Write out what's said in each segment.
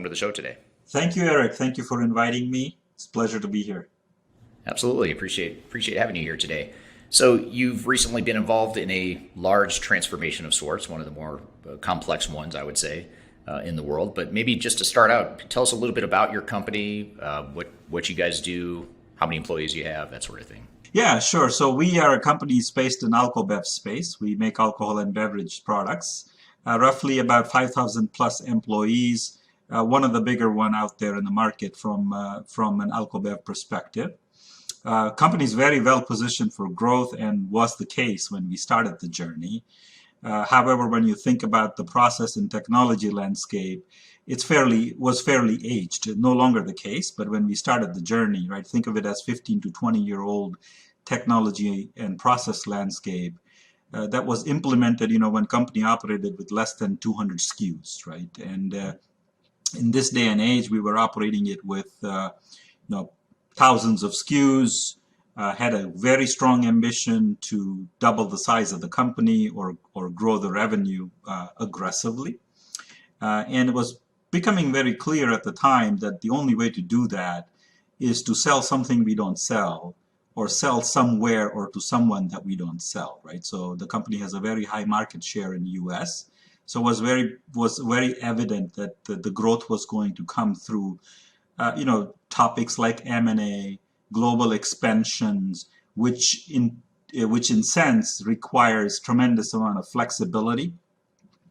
welcome to the show today. Thank you, Eric. Thank you for inviting me. It's a pleasure to be here. Absolutely. Appreciate having you here today. So you've recently been involved in a large transformation of sorts, one of the more complex ones, I would say, in the world. But maybe just to start out, tell us a little bit about your company, what you guys do, how many employees you have, that sort of thing. Yeah, sure. So we are a company based in alcobev space. We make alcohol and beverage products. Roughly about 5,000 plus employees. One of the bigger one out there in the market from an alcobev perspective. Company is very well positioned for growth and was the case when we started the journey. However, when you think about the process and technology landscape, was fairly aged. No longer the case, but when we started the journey, right, think of it as 15 to 20-year-old technology and process landscape that was implemented, when company operated with less than 200 SKUs, right? And in this day and age, we were operating it with, thousands of SKUs, had a very strong ambition to double the size of the company or grow the revenue aggressively. And it was becoming very clear at the time that the only way to do that is to sell something we don't sell or sell somewhere or to someone that we don't sell, right? So the company has a very high market share in the US. So it was very evident that the growth was going to come through, topics like M&A, global expansions, which in sense requires tremendous amount of flexibility,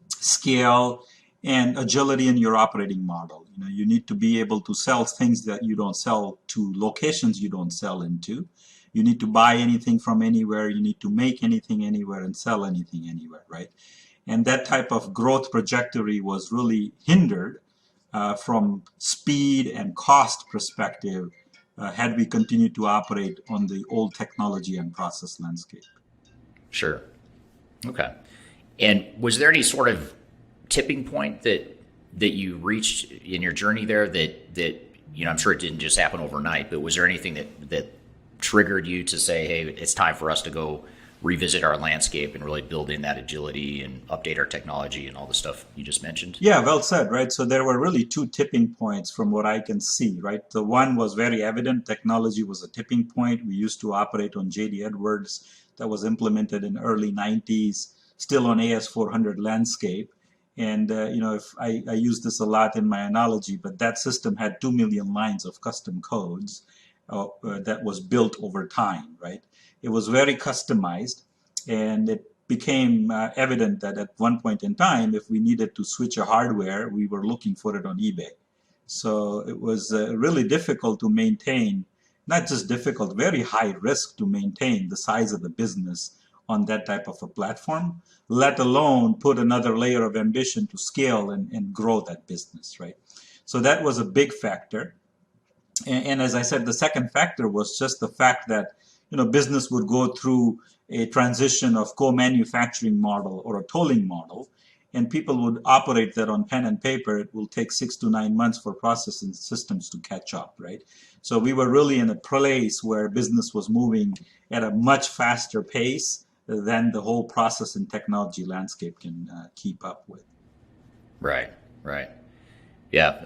scale, and agility in your operating model. You need to be able to sell things that you don't sell to locations you don't sell into. You need to buy anything from anywhere. You need to make anything anywhere and sell anything anywhere, right? And that type of growth trajectory was really hindered from speed and cost perspective had we continued to operate on the old technology and process landscape. Sure. Okay. And was there any sort of tipping point that you reached in your journey there that I'm sure it didn't just happen overnight, but was there anything that triggered you to say, hey, it's time for us to go revisit our landscape and really build in that agility and update our technology and all the stuff you just mentioned? Yeah, well said, right? So there were really two tipping points from what I can see, right? The one was very evident. Technology was a tipping point. We used to operate on JD Edwards that was implemented in early 90s, still on AS400 landscape. And, if I use this a lot in my analogy, but that system had 2 million lines of custom codes that was built over time, right? It was very customized, and it became evident that at one point in time, if we needed to switch a hardware, we were looking for it on eBay. So it was really difficult to maintain, not just difficult, very high risk to maintain the size of the business on that type of a platform, let alone put another layer of ambition to scale and grow that business, right? So that was a big factor. And as I said, the second factor was just the fact that business would go through a transition of co-manufacturing model or a tolling model, and people would operate that on pen and paper. It will take 6 to 9 months for processing systems to catch up, right? So we were really in a place where business was moving at a much faster pace than the whole process and technology landscape can keep up with. Right. Yeah,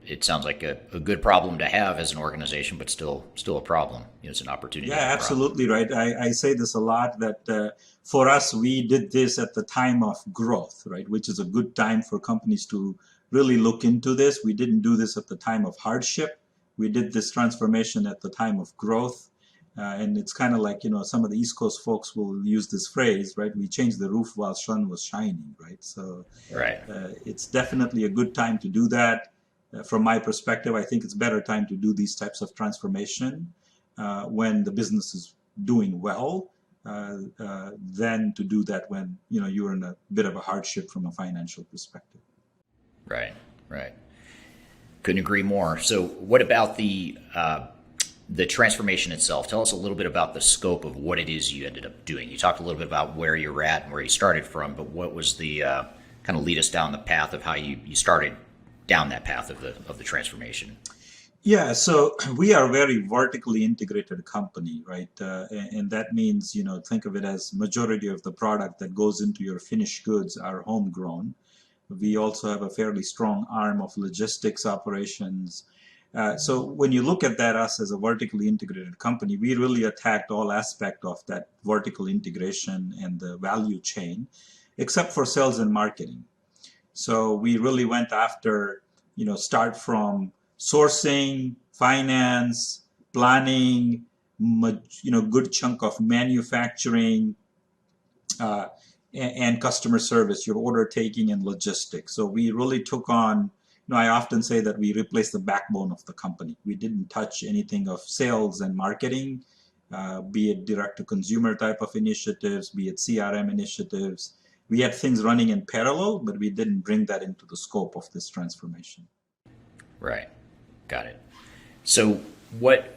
it sounds like a good problem to have as an organization, but still a problem. It's an opportunity. Yeah, absolutely right. I say this a lot that for us, we did this at the time of growth, right? Which is a good time for companies to really look into this. We didn't do this at the time of hardship. We did this transformation at the time of growth. And it's kind of like, some of the East Coast folks will use this phrase, right? We changed the roof while sun was shining, right? So right. It's definitely a good time to do that. From my perspective, I think it's better time to do these types of transformation when the business is doing well than to do that when, you're in a bit of a hardship from a financial perspective. Right. Couldn't agree more. So what about the transformation itself? Tell us a little bit about the scope of what it is you ended up doing. You talked a little bit about where you're at and where you started from, but what was the kind of lead us down the path of how you started down that path of the transformation? Yeah, so we are a very vertically integrated company, right? And that means, think of it as majority of the product that goes into your finished goods are homegrown. We also have a fairly strong arm of logistics operations. So when you look at that, us as a vertically integrated company, we really attacked all aspects of that vertical integration and the value chain, except for sales and marketing. So we really went after, start from sourcing, finance, planning, good chunk of manufacturing, uh, and customer service, your order taking and logistics. So we really took on, I often say that we replaced the backbone of the company. We didn't touch anything of sales and marketing, be it direct to consumer type of initiatives, be it CRM initiatives. We had things running in parallel, but we didn't bring that into the scope of this transformation. Right. Got it. So what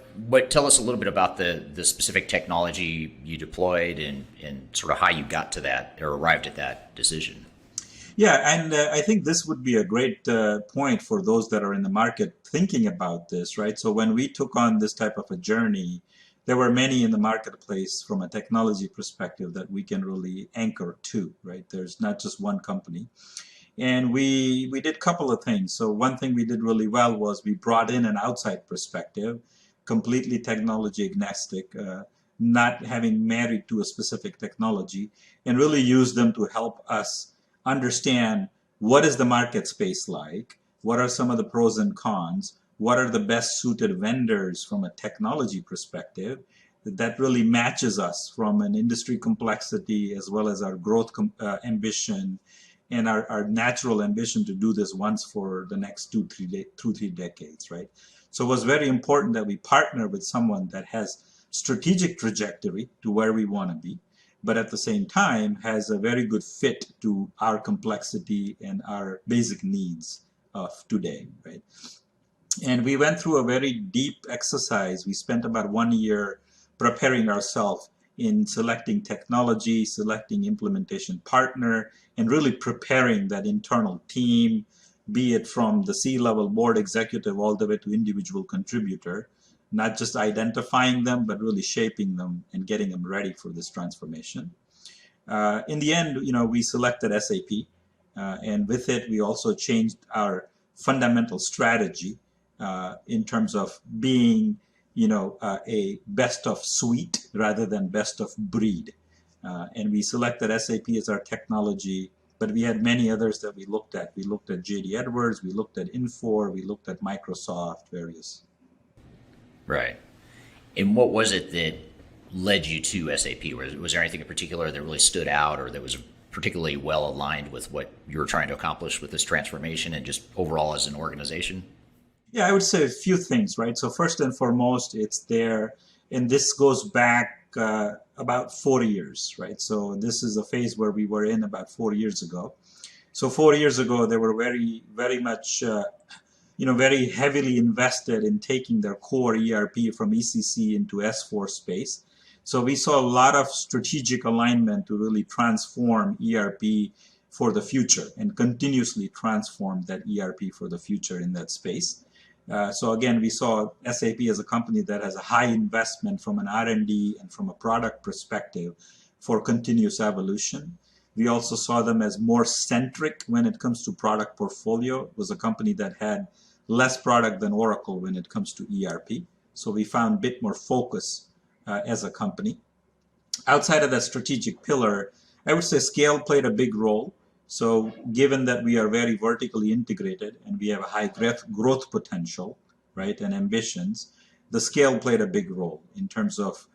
tell us a little bit about the specific technology you deployed and sort of how you got to that or arrived at that decision. Yeah, and I think this would be a great point for those that are in the market thinking about this, right? So when we took on this type of a journey, there were many in the marketplace from a technology perspective that we can really anchor to, right? There's not just one company. And we did a couple of things. So one thing we did really well was we brought in an outside perspective, completely technology agnostic, not having married to a specific technology, and really used them to help us understand what is the market space like, what are some of the pros and cons, what are the best suited vendors from a technology perspective that really matches us from an industry complexity as well as our growth ambition and our natural ambition to do this once for the next three decades, right? So it was very important that we partner with someone that has strategic trajectory to where we want to be, but at the same time has a very good fit to our complexity and our basic needs of today, right? And we went through a very deep exercise. We spent about 1 year preparing ourselves in selecting technology, selecting implementation partner, and really preparing that internal team, be it from the C-level board executive all the way to individual contributor, not just identifying them, but really shaping them and getting them ready for this transformation. In the end, we selected SAP, and with it, we also changed our fundamental strategy in terms of being, a best of suite rather than best of breed. And we selected SAP as our technology, but we had many others that we looked at. We looked at JD Edwards, we looked at Infor, we looked at Microsoft, various. Right. And what was it that led you to SAP? Was there anything in particular that really stood out or that was particularly well aligned with what you were trying to accomplish with this transformation and just overall as an organization? Yeah, I would say a few things, right? So first and foremost, it's there, and this goes back about 4 years, right? So this is a phase where we were in about 4 years ago. So 4 years ago, they were very, very much, very heavily invested in taking their core ERP from ECC into S4 space. So we saw a lot of strategic alignment to really transform ERP for the future and continuously transform that ERP for the future in that space. So again, we saw SAP as a company that has a high investment from an R&D and from a product perspective for continuous evolution. We also saw them as more centric when it comes to product portfolio. It was a company that had less product than Oracle when it comes to ERP. So we found a bit more focus as a company. Outside of that strategic pillar, I would say scale played a big role. So given that we are very vertically integrated and we have a high growth potential, right, and ambitions, the scale played a big role in terms of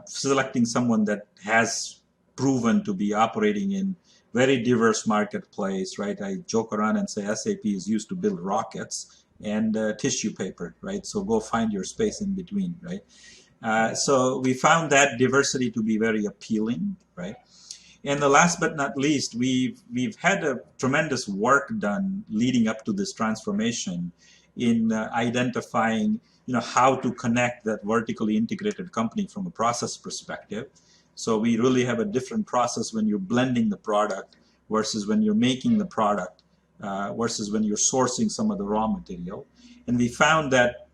selecting someone that has proven to be operating in very diverse marketplace, right? I joke around and say SAP is used to build rockets and tissue paper, right? So go find your space in between, right? So we found that diversity to be very appealing, right? And the last but not least, we've had a tremendous work done leading up to this transformation in identifying, how to connect that vertically integrated company from a process perspective. So we really have a different process when you're blending the product versus when you're making the product versus when you're sourcing some of the raw material. And we found that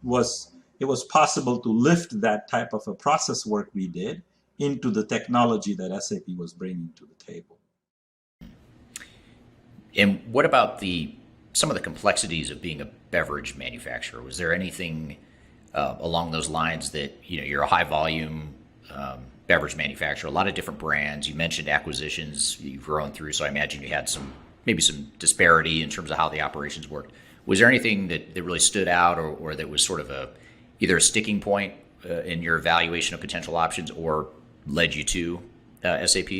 it was possible to lift that type of a process work we did into the technology that SAP was bringing to the table. And what about some of the complexities of being a beverage manufacturer? Was there anything along those lines that, you're a high volume beverage manufacturer, a lot of different brands. You mentioned acquisitions you've grown through, so I imagine you had maybe some disparity in terms of how the operations worked. Was there anything that really stood out, or that was sort of either a sticking point in your evaluation of potential options, or led you to SAP?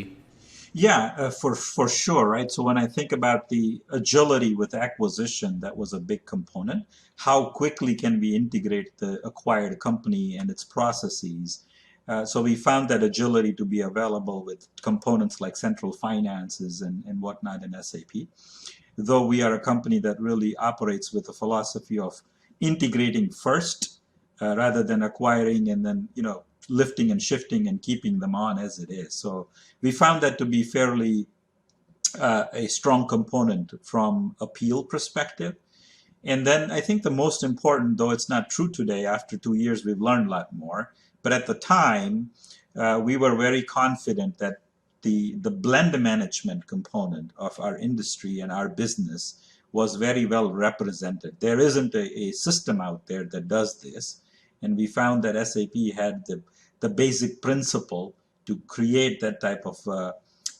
Yeah, for sure, right? So when I think about the agility with acquisition, that was a big component. How quickly can we integrate the acquired company and its processes? So we found that agility to be available with components like central finances and whatnot in SAP. Though we are a company that really operates with a philosophy of integrating first, rather than acquiring and then lifting and shifting and keeping them on as it is. So we found that to be fairly a strong component from a peel perspective. And then I think the most important, though it's not true today, after 2 years we've learned a lot more, but at the time we were very confident that the blend management component of our industry and our business was very well represented. There isn't a system out there that does this. And we found that SAP had the basic principle to create that type of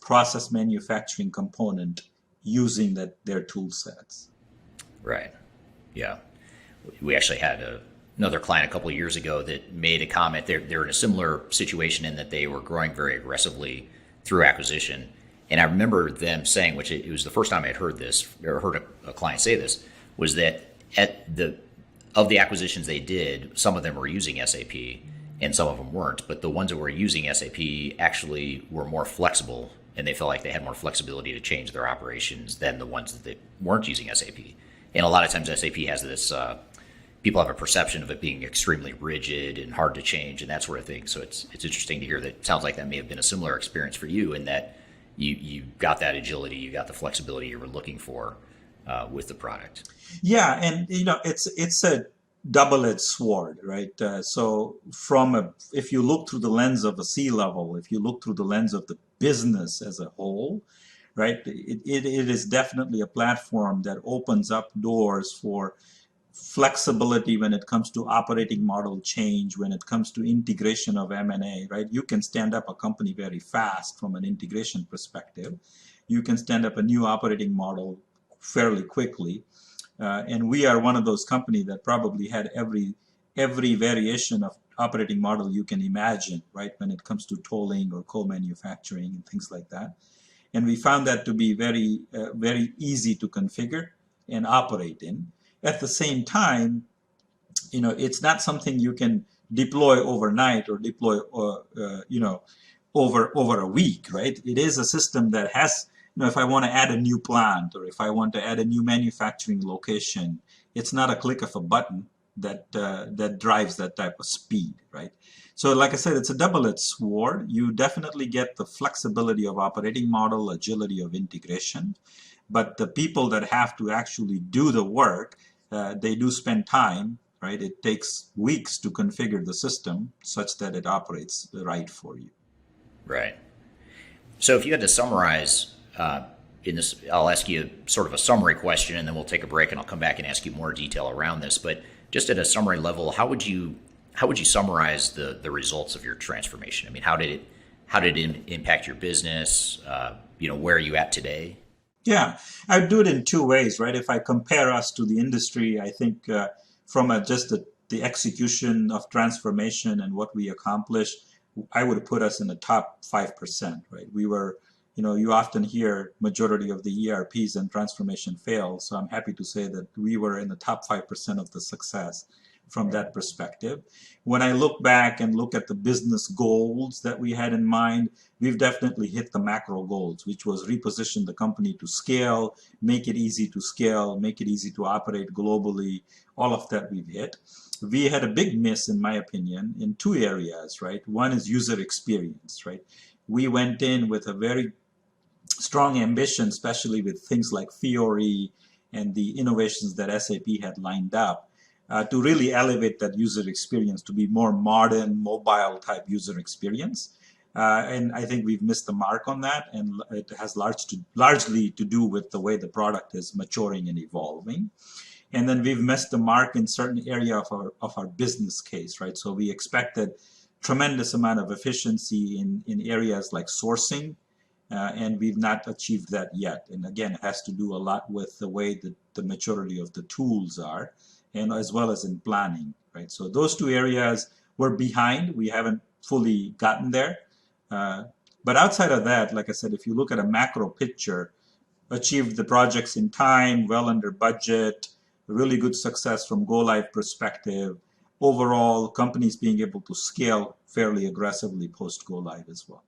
process manufacturing component using their tool sets. Right. Yeah. We actually had another client a couple of years ago that made a comment. They're in a similar situation in that they were growing very aggressively through acquisition. And I remember them saying, which it was the first time I had heard this, or heard a client say this, was that of the acquisitions they did, some of them were using SAP and some of them weren't. But the ones that were using SAP actually were more flexible, and they felt like they had more flexibility to change their operations than the ones that weren't using SAP. And a lot of times SAP has this, people have a perception of it being extremely rigid and hard to change and that sort of thing. So it's interesting to hear that. It sounds like that may have been a similar experience for you, in that you got that agility, you got the flexibility you were looking for with the product. Yeah, and it's a double-edged sword, right? So if you look through the lens of a C-level, if you look through the lens of the business as a whole, right, it is definitely a platform that opens up doors for flexibility when it comes to operating model change, when it comes to integration of M&A, right? You can stand up a company very fast from an integration perspective. You can stand up a new operating model fairly quickly. And we are one of those companies that probably had every variation of operating model you can imagine, right, when it comes to tolling or co-manufacturing and things like that. And we found that to be very, very easy to configure and operate in. At the same time, it's not something you can deploy overnight or deploy, over a week, right? It is a system that has, if I want to add a new plant or if I want to add a new manufacturing location, it's not a click of a button that drives that type of speed, right? So like I said, it's a double-edged sword. You definitely get the flexibility of operating model, agility of integration, but the people that have to actually do the work, they do spend time, right? It takes weeks to configure the system such that it operates right for you. Right. So if you had to summarize in this, I'll ask you sort of a summary question, and then we'll take a break, and I'll come back and ask you more detail around this. But just at a summary level, how would you summarize the results of your transformation? I mean, how did it impact your business? Where are you at today? Yeah, I'd do it in two ways, right? If I compare us to the industry, I think from just the execution of transformation and what we accomplished, I would put us in the top 5%, right? We were, you often hear majority of the ERPs and transformation fail. So I'm happy to say that we were in the top 5% of the success from that perspective. When I look back and look at the business goals that we had in mind, we've definitely hit the macro goals, which was reposition the company to scale, make it easy to scale, make it easy to operate globally. All of that we've hit. We had a big miss, in my opinion, in two areas, right? One is user experience, right? We went in with a very strong ambition, especially with things like Fiori and the innovations that SAP had lined up, to really elevate that user experience to be more modern, mobile type user experience. And I think we've missed the mark on that, and it has largely to do with the way the product is maturing and evolving. And then we've missed the mark in certain area of our business case, right? So we expected tremendous amount of efficiency in areas like sourcing, and we've not achieved that yet. And again, it has to do a lot with the way that the maturity of the tools are, and as well as in planning, right? So those two areas we're behind. We haven't fully gotten there. But outside of that, like I said, if you look at a macro picture, achieved the projects in time, well under budget, really good success from go live perspective. Overall, companies being able to scale fairly aggressively post go live as well.